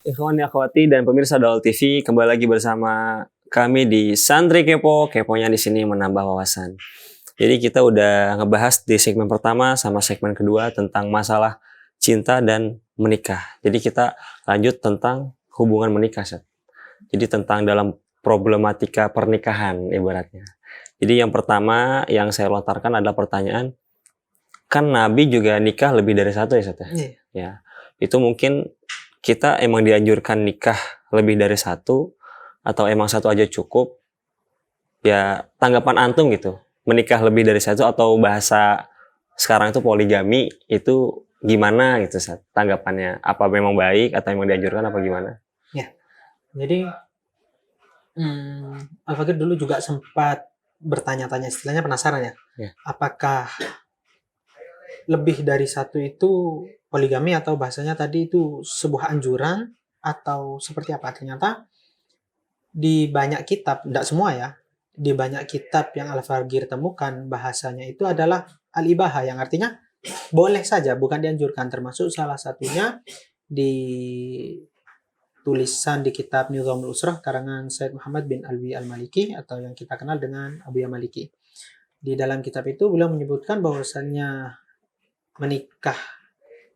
Ikhwan akhwati dan pemirsa Daul TV, kembali lagi bersama kami di Santri Kepo. Keponya di sini menambah wawasan. Jadi kita udah ngebahas di segmen pertama sama segmen kedua tentang masalah cinta dan menikah. Jadi kita lanjut tentang hubungan menikah, Seth. Jadi tentang dalam problematika pernikahan ibaratnya. Jadi yang pertama yang saya lontarkan adalah pertanyaan, kan Nabi juga nikah lebih dari satu ya, Seth? Ya. Itu mungkin kita emang dianjurkan nikah lebih dari satu atau emang satu aja cukup? Ya tanggapan antum gitu, menikah lebih dari satu atau bahasa sekarang itu poligami itu gimana gitu, Seth? Tanggapannya apa memang baik atau memang dianjurkan apa gimana? Ya, jadi Al-Fakir dulu juga sempat bertanya-tanya, istilahnya penasaran ya, apakah lebih dari satu itu poligami atau bahasanya tadi itu sebuah anjuran atau seperti apa. Ternyata di banyak kitab, tidak semua ya, di banyak kitab yang Al-Fakir temukan bahasanya itu adalah al-ibahah, yang artinya boleh saja, bukan dianjurkan. Termasuk salah satunya di tulisan di kitab Nizamul Usrah karangan Said Muhammad bin Alwi Al-Maliki atau yang kita kenal dengan Abu Ya Maliki. Di dalam kitab itu beliau menyebutkan bahwasannya menikah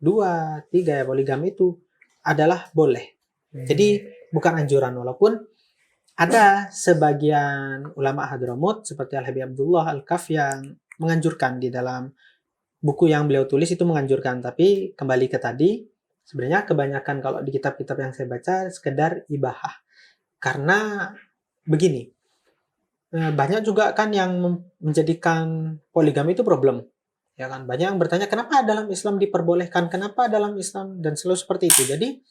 2, 3 ya, poligami itu adalah boleh. Jadi bukan anjuran, walaupun ada sebagian ulama Hadramut seperti Al-Habib Abdullah Al-Kaf yang menganjurkan, di dalam buku yang beliau tulis itu menganjurkan. Tapi kembali ke tadi, sebenarnya kebanyakan kalau di kitab-kitab yang saya baca sekedar ibahah. Karena begini, banyak juga kan yang menjadikan poligami itu problem. Ya kan, banyak yang bertanya kenapa dalam Islam diperbolehkan, kenapa dalam Islam, dan selalu seperti itu. Jadi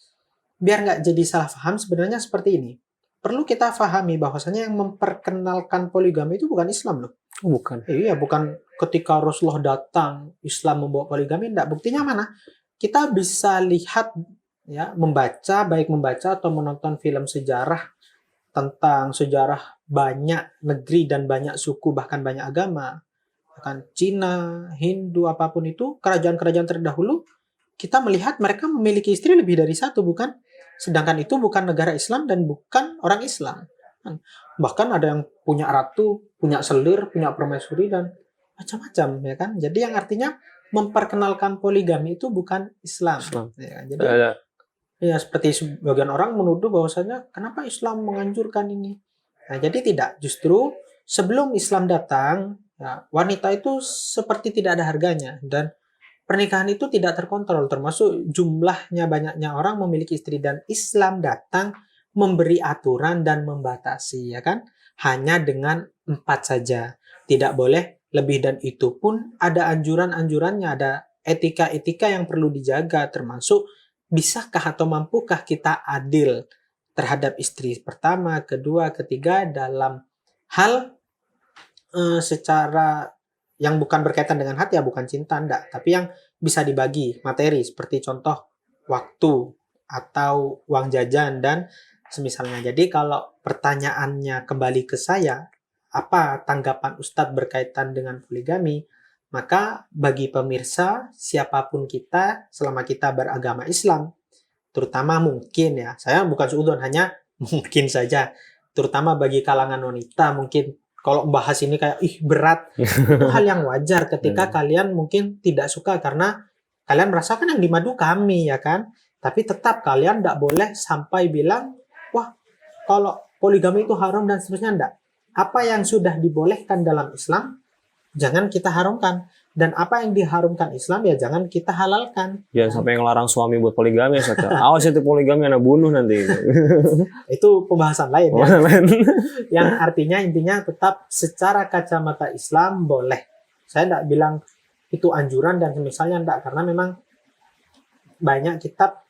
biar nggak jadi salah paham, sebenarnya seperti ini. Perlu kita pahami bahwasanya yang memperkenalkan poligami itu bukan Islam loh. Bukan. Iya, bukan ketika Rasulullah datang Islam membawa poligami, enggak. Buktinya mana? Kita bisa lihat ya, baik membaca atau menonton film sejarah tentang sejarah banyak negeri dan banyak suku, bahkan banyak agama. Bahkan Cina, Hindu, apapun itu, kerajaan-kerajaan terdahulu, kita melihat mereka memiliki istri lebih dari satu, bukan? Sedangkan itu bukan negara Islam dan bukan orang Islam. Bahkan ada yang punya ratu, punya selir, punya permaisuri, dan macam-macam, ya kan? Jadi yang artinya memperkenalkan poligami itu bukan Islam. Ya kan? Jadi ya seperti sebagian orang menuduh bahwasanya kenapa Islam menganjurkan ini. Nah, jadi tidak, justru sebelum Islam datang, ya, wanita itu seperti tidak ada harganya, dan pernikahan itu tidak terkontrol, termasuk jumlahnya banyaknya orang memiliki istri, dan Islam datang memberi aturan dan membatasi, ya kan? Hanya dengan 4 saja. Tidak boleh lebih, dan itu pun ada anjuran-anjurannya, ada etika-etika yang perlu dijaga, termasuk bisakah atau mampukah kita adil terhadap istri pertama, kedua, ketiga dalam hal secara yang bukan berkaitan dengan hati, ya bukan cinta, enggak, tapi yang bisa dibagi materi seperti contoh waktu atau uang jajan dan semisalnya. Jadi kalau pertanyaannya kembali ke saya, apa tanggapan Ustadz berkaitan dengan poligami? Maka bagi pemirsa, siapapun kita, selama kita beragama Islam, terutama mungkin ya, saya bukan suudzon, hanya mungkin saja, terutama bagi kalangan wanita, mungkin kalau bahas ini kayak berat, itu hal yang wajar ketika kalian mungkin tidak suka karena kalian merasakan yang di madu kami, ya kan? Tapi tetap kalian tidak boleh sampai bilang, wah kalau poligami itu haram dan seterusnya, enggak. Apa yang sudah dibolehkan dalam Islam, jangan kita haramkan. Dan apa yang diharumkan Islam, ya jangan kita halalkan. Jangan sampai ngelarang suami buat poligami ya, Seth. Awas itu poligami, anak bunuh nanti. Itu pembahasan lain ya. Yang artinya intinya tetap secara kacamata Islam boleh. Saya tidak bilang itu anjuran dan misalnya enggak, karena memang banyak kitab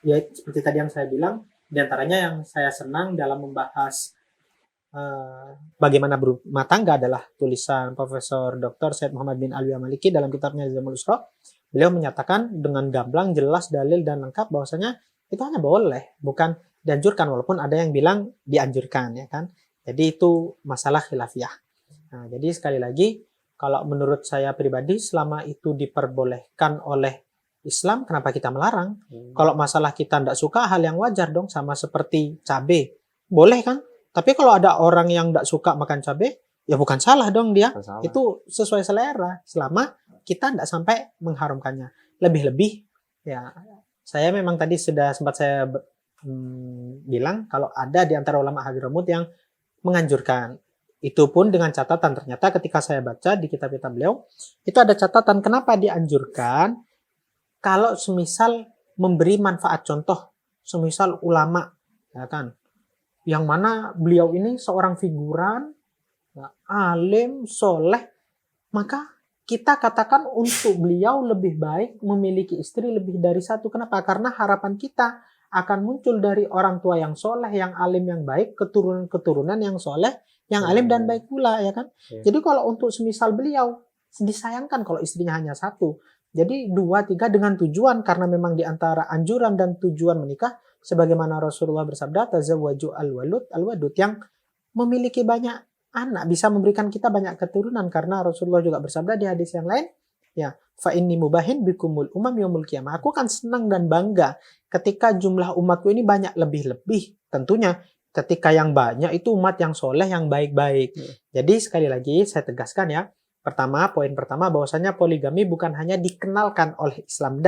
ya seperti tadi yang saya bilang, diantaranya yang saya senang dalam membahas bagaimana berumah tangga adalah tulisan Profesor Dr. Said Muhammad bin Alwi Al-Maliki dalam kitabnya Nizamul Usrah. Beliau menyatakan dengan gamblang, jelas, dalil dan lengkap bahwasanya itu hanya boleh, bukan dianjurkan, walaupun ada yang bilang dianjurkan, ya kan. Jadi itu masalah khilafiyah. Nah, jadi sekali lagi, kalau menurut saya pribadi, selama itu diperbolehkan oleh Islam, kenapa kita melarang? Kalau masalah kita tidak suka, hal yang wajar dong, sama seperti cabai. Boleh kan? Tapi kalau ada orang yang tidak suka makan cabai, ya bukan salah dong dia. Salah. Itu sesuai selera, selama kita tidak sampai mengharumkannya. Lebih-lebih, ya saya memang tadi sudah sempat saya bilang, kalau ada di antara ulama Hadramut yang menganjurkan. Itu pun dengan catatan, ternyata ketika saya baca di kitab-kitab beliau, itu ada catatan kenapa dianjurkan. Kalau semisal memberi manfaat contoh, semisal ulama, ya kan, yang mana beliau ini seorang figuran, ya, alim, soleh, maka kita katakan untuk beliau lebih baik memiliki istri lebih dari satu. Kenapa? Karena harapan kita akan muncul dari orang tua yang soleh, yang alim, yang baik, keturunan-keturunan yang soleh, yang alim dan baik pula, ya kan. Jadi kalau untuk semisal beliau, disayangkan kalau istrinya hanya satu. Jadi 2, 3 dengan tujuan, karena memang di antara anjuran dan tujuan menikah, sebagaimana Rasulullah bersabda, tazawwaju al-wadud, yang memiliki banyak anak, bisa memberikan kita banyak keturunan, karena Rasulullah juga bersabda di hadis yang lain, ya, fa inni mubahin bikumul umam yaumul qiyamah. Aku akan senang dan bangga ketika jumlah umatku ini banyak lebih-lebih. Tentunya ketika yang banyak itu umat yang soleh, yang baik-baik. Jadi sekali lagi saya tegaskan ya, poin pertama bahwasanya poligami bukan hanya dikenalkan oleh Islam,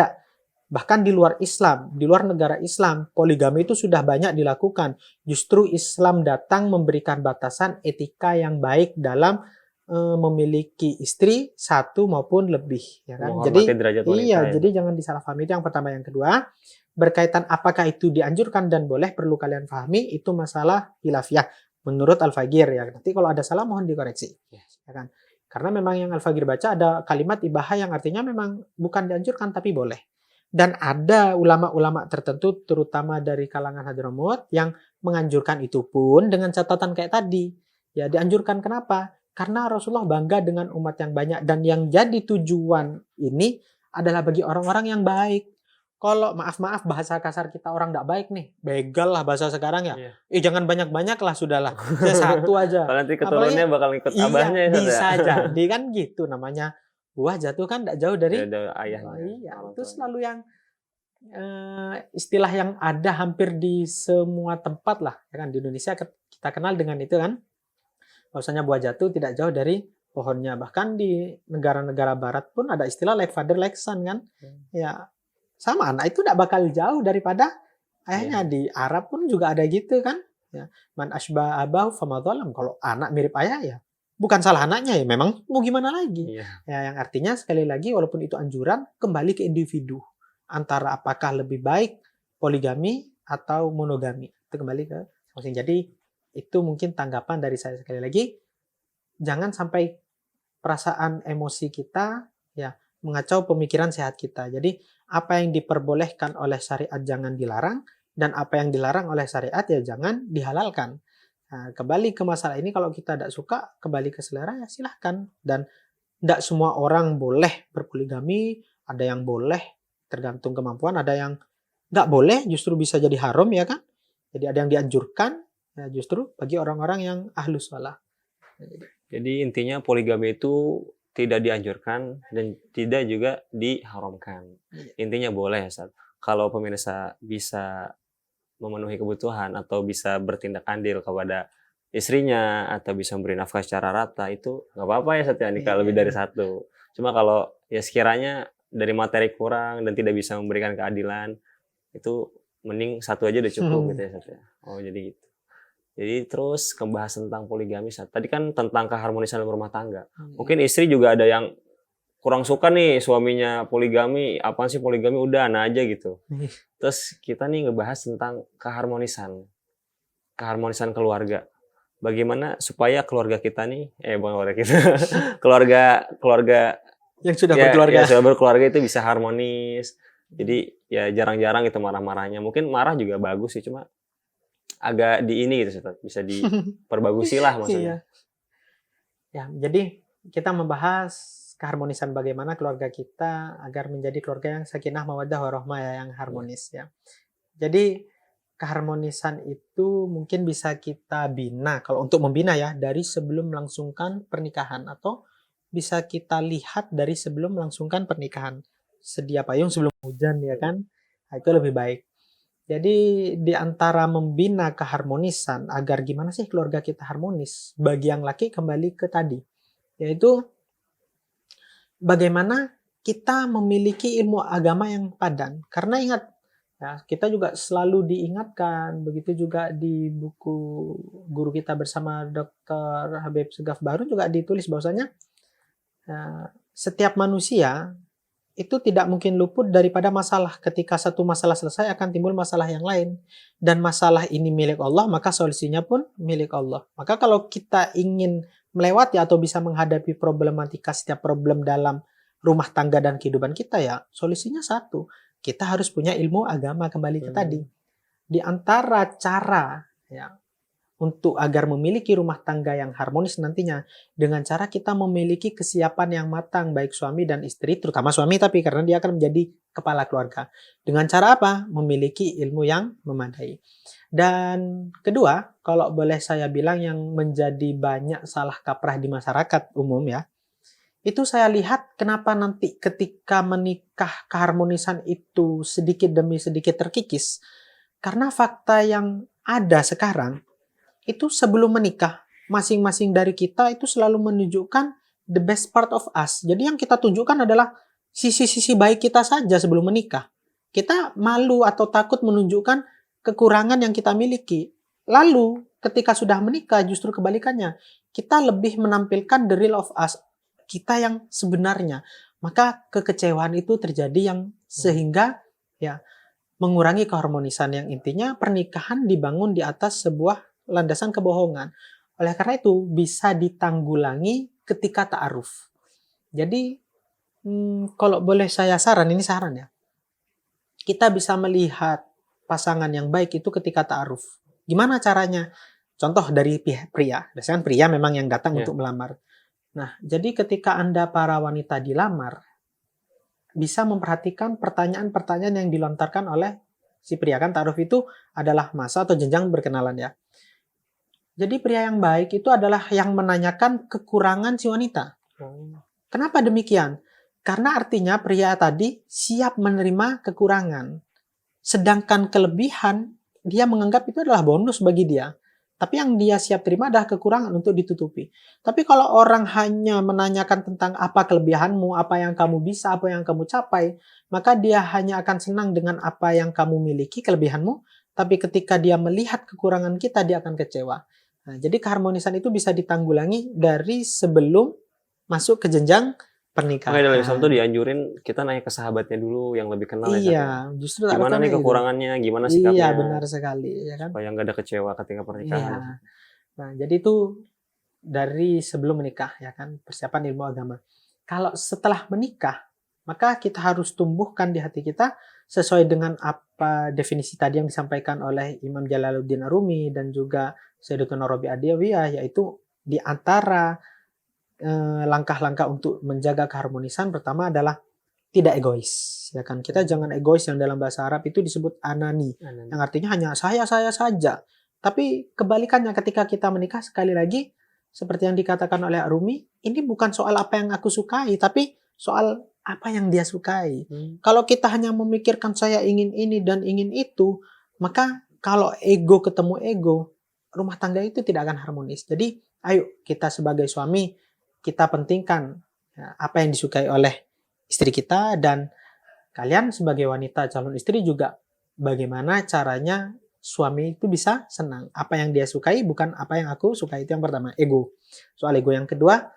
bahkan di luar Islam, di luar negara Islam, poligami itu sudah banyak dilakukan. Justru Islam datang memberikan batasan etika yang baik dalam memiliki istri satu maupun lebih, ya kan. Jadi iya, jadi jangan disalahpahami. Itu yang pertama. Yang kedua, berkaitan apakah itu dianjurkan dan boleh, perlu kalian pahami itu masalah khilafiyah menurut Al-Fagir, ya. Nanti kalau ada salah mohon dikoreksi, ya kan. Karena memang yang Al-Fagir baca ada kalimat ibahah yang artinya memang bukan dianjurkan tapi boleh. Dan ada ulama-ulama tertentu, terutama dari kalangan Hadramut, yang menganjurkan itu pun dengan catatan kayak tadi. Ya, dianjurkan kenapa? Karena Rasulullah bangga dengan umat yang banyak, dan yang jadi tujuan ini adalah bagi orang-orang yang baik. Kalau maaf-maaf bahasa kasar kita orang tidak baik nih, begal lah bahasa sekarang ya. Jangan banyak-banyak lah, sudahlah. Satu aja. Kalau nanti keturunannya bakal ikut abahnya ya. Bisa jadi kan gitu, namanya buah jatuh kan tidak jauh dari ayahnya. Iya, itu selalu yang istilah yang ada hampir di semua tempat lah, ya kan. Di Indonesia kita kenal dengan itu kan. Bahwasanya buah jatuh tidak jauh dari pohonnya. Bahkan di negara-negara barat pun ada istilah like father like son kan. Ya, sama, anak itu tidak bakal jauh daripada ayahnya. Di Arab pun juga ada gitu kan. Ya, man asba abahu famadzalam. Kalau anak mirip ayah ya bukan salah anaknya, ya memang mau gimana lagi. Ya, yang artinya sekali lagi walaupun itu anjuran, kembali ke individu. Antara apakah lebih baik poligami atau monogami. Itu kembali ke masing. Jadi itu mungkin tanggapan dari saya. Sekali lagi, jangan sampai perasaan emosi kita ya mengacau pemikiran sehat kita. Jadi apa yang diperbolehkan oleh syariat jangan dilarang, dan apa yang dilarang oleh syariat ya jangan dihalalkan. Nah, kembali ke masalah ini, kalau kita tidak suka, kembali ke selera ya silahkan. Dan tidak semua orang boleh berpoligami, ada yang boleh tergantung kemampuan, ada yang nggak boleh justru bisa jadi haram, ya kan. Jadi ada yang dianjurkan ya justru bagi orang-orang yang ahlus shalah. Jadi intinya poligami itu tidak dianjurkan dan tidak juga diharamkan. Intinya boleh ya, Ustaz. Kalau pemirsa bisa memenuhi kebutuhan atau bisa bertindak adil kepada istrinya atau bisa memberi nafkah secara rata, itu nggak apa-apa ya, Ustaz, ya, nikah lebih dari satu. Cuma kalau ya sekiranya dari materi kurang dan tidak bisa memberikan keadilan, itu mending satu aja udah cukup gitu ya, Ustaz, ya. Oh, jadi gitu. Jadi terus membahas tentang poligami, Ustaz. Tadi kan tentang keharmonisan dalam rumah tangga. Mungkin istri juga ada yang kurang suka nih suaminya poligami, apaan sih poligami, udah anak aja gitu. Terus kita nih ngebahas tentang keharmonisan keluarga. Bagaimana supaya keluarga kita nih, bukan keluarga kita, keluarga yang sudah berkeluarga, sudah berkeluarga itu bisa harmonis. Jadi ya jarang-jarang itu marah-marahnya. Mungkin marah juga bagus sih, cuma agak di ini gitu, bisa diperbagusi lah maksudnya. Ya, jadi kita membahas keharmonisan bagaimana keluarga kita agar menjadi keluarga yang sakinah mawaddah warahmah, ya, yang harmonis ya. Jadi keharmonisan itu mungkin bisa kita bina, kalau untuk membina ya, dari sebelum melangsungkan pernikahan, atau bisa kita lihat dari sebelum melangsungkan pernikahan. sedia payung sebelum hujan ya kan. Nah, itu lebih baik. Jadi di antara membina keharmonisan agar gimana sih keluarga kita harmonis, bagi yang laki kembali ke tadi, yaitu bagaimana kita memiliki ilmu agama yang padan. Karena ingat, ya, kita juga selalu diingatkan, begitu juga di buku guru kita bersama Dr. Habib Segaf Bahru juga ditulis bahwasanya setiap manusia itu tidak mungkin luput daripada masalah. Ketika satu masalah selesai akan timbul masalah yang lain. Dan masalah ini milik Allah, maka solusinya pun milik Allah. Maka kalau kita ingin melewati atau bisa menghadapi problematika setiap problem dalam rumah tangga dan kehidupan kita, ya solusinya satu. Kita harus punya ilmu agama, kembali ke tadi. Di antara cara ya untuk agar memiliki rumah tangga yang harmonis nantinya, dengan cara kita memiliki kesiapan yang matang, baik suami dan istri, terutama suami tapi karena dia akan menjadi kepala keluarga. Dengan cara apa? Memiliki ilmu yang memadai. Dan kedua, kalau boleh saya bilang yang menjadi banyak salah kaprah di masyarakat umum ya, itu saya lihat kenapa nanti ketika menikah keharmonisan itu sedikit demi sedikit terkikis. Karena fakta yang ada sekarang, itu sebelum menikah, masing-masing dari kita itu selalu menunjukkan the best part of us. Jadi yang kita tunjukkan adalah sisi-sisi baik kita saja sebelum menikah. Kita malu atau takut menunjukkan kekurangan yang kita miliki. Lalu ketika sudah menikah justru kebalikannya. Kita lebih menampilkan the real of us. Kita yang sebenarnya. Maka kekecewaan itu terjadi yang sehingga ya mengurangi keharmonisan, yang intinya pernikahan dibangun di atas sebuah landasan kebohongan. Oleh karena itu bisa ditanggulangi ketika ta'aruf. Jadi kalau boleh saya saran, ini saran ya. Kita bisa melihat pasangan yang baik itu ketika ta'aruf. Gimana caranya? Contoh dari pihak pria. Biasanya pria memang yang datang untuk melamar. Nah, jadi ketika Anda para wanita dilamar, bisa memperhatikan pertanyaan-pertanyaan yang dilontarkan oleh si pria. Kan ta'aruf itu adalah masa atau jenjang berkenalan ya. Jadi pria yang baik itu adalah yang menanyakan kekurangan si wanita. Kenapa demikian? Karena artinya pria tadi siap menerima kekurangan. Sedangkan kelebihan, dia menganggap itu adalah bonus bagi dia. Tapi yang dia siap terima adalah kekurangan untuk ditutupi. Tapi kalau orang hanya menanyakan tentang apa kelebihanmu, apa yang kamu bisa, apa yang kamu capai, maka dia hanya akan senang dengan apa yang kamu miliki, kelebihanmu. Tapi ketika dia melihat kekurangan kita, dia akan kecewa. Nah, jadi keharmonisan itu bisa ditanggulangi dari sebelum masuk ke jenjang pernikahan. Makanya dalam Islam tuh dianjurin kita nanya ke sahabatnya dulu yang lebih kenal ya. Iya, justru gimana nih kekurangannya, gimana sikapnya. Iya, benar sekali ya kan. Supaya nggak ada kecewa ketika pernikahan. Iya. Nah, jadi itu dari sebelum menikah ya kan, persiapan ilmu agama. Kalau setelah menikah, maka kita harus tumbuhkan di hati kita sesuai dengan apa definisi tadi yang disampaikan oleh Imam Jalaluddin Arumi dan juga Sayyidatuna Rabi'ah Adawiyah, yaitu di antara langkah-langkah untuk menjaga keharmonisan pertama adalah tidak egois, ya kan. Kita jangan egois, yang dalam bahasa Arab itu disebut anani. Yang artinya hanya saya saja. Tapi kebalikannya ketika kita menikah, sekali lagi seperti yang dikatakan oleh Arumi, ini bukan soal apa yang aku sukai, tapi soal apa yang dia sukai. Kalau kita hanya memikirkan saya ingin ini dan ingin itu, maka kalau ego ketemu ego, rumah tangga itu tidak akan harmonis. Jadi ayo kita sebagai suami, kita pentingkan ya, apa yang disukai oleh istri kita, dan kalian sebagai wanita calon istri juga bagaimana caranya suami itu bisa senang. Apa yang dia sukai bukan apa yang aku sukai, itu yang pertama, ego. Soal ego. Yang kedua,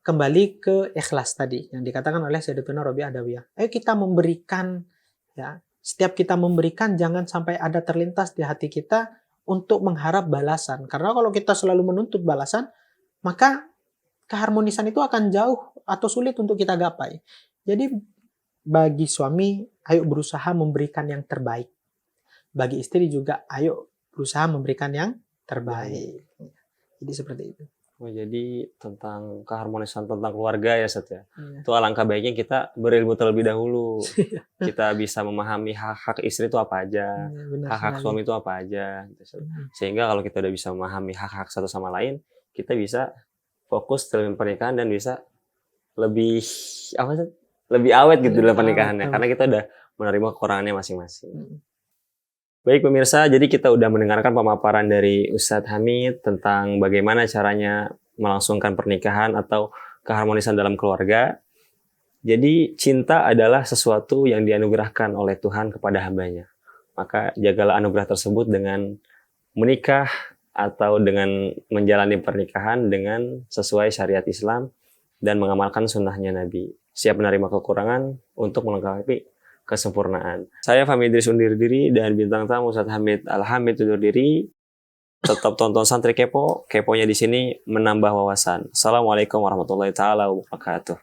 kembali ke ikhlas tadi yang dikatakan oleh Sayyidatuna Rabi'ah Adawiyah. Ayo kita memberikan ya, setiap kita memberikan jangan sampai ada terlintas di hati kita untuk mengharap balasan. Karena kalau kita selalu menuntut balasan, maka keharmonisan itu akan jauh atau sulit untuk kita gapai. Jadi bagi suami, ayo berusaha memberikan yang terbaik. Bagi istri juga, ayo berusaha memberikan yang terbaik. Jadi seperti itu. Oh, jadi tentang keharmonisan tentang keluarga ya, Seth ya. Itu alangkah baiknya kita berilmu terlebih dahulu. Kita bisa memahami hak-hak istri itu apa aja, hak-hak suami itu apa aja. Sehingga kalau kita udah bisa memahami hak-hak satu sama lain, kita bisa fokus dalam pernikahan dan bisa lebih lebih awet gitu dalam Lebih pernikahannya awet, karena kita udah menerima kekurangannya masing-masing. Hmm. Baik pemirsa, jadi kita udah mendengarkan pemaparan dari Ustadz Hamid tentang bagaimana caranya melangsungkan pernikahan atau keharmonisan dalam keluarga. Jadi cinta adalah sesuatu yang dianugerahkan oleh Tuhan kepada hambanya. Maka jagalah anugerah tersebut dengan menikah atau dengan menjalani pernikahan dengan sesuai syariat Islam dan mengamalkan sunnahnya Nabi. Siap menerima kekurangan untuk melengkapi kesempurnaan. Saya Fahmi Idris undur diri dan bintang tamu Ustadz Hamid Al-Hamid undur diri. Tetap tonton Santri Kepo, keponya di sini menambah wawasan. Assalamualaikum warahmatullahi taala wabarakatuh.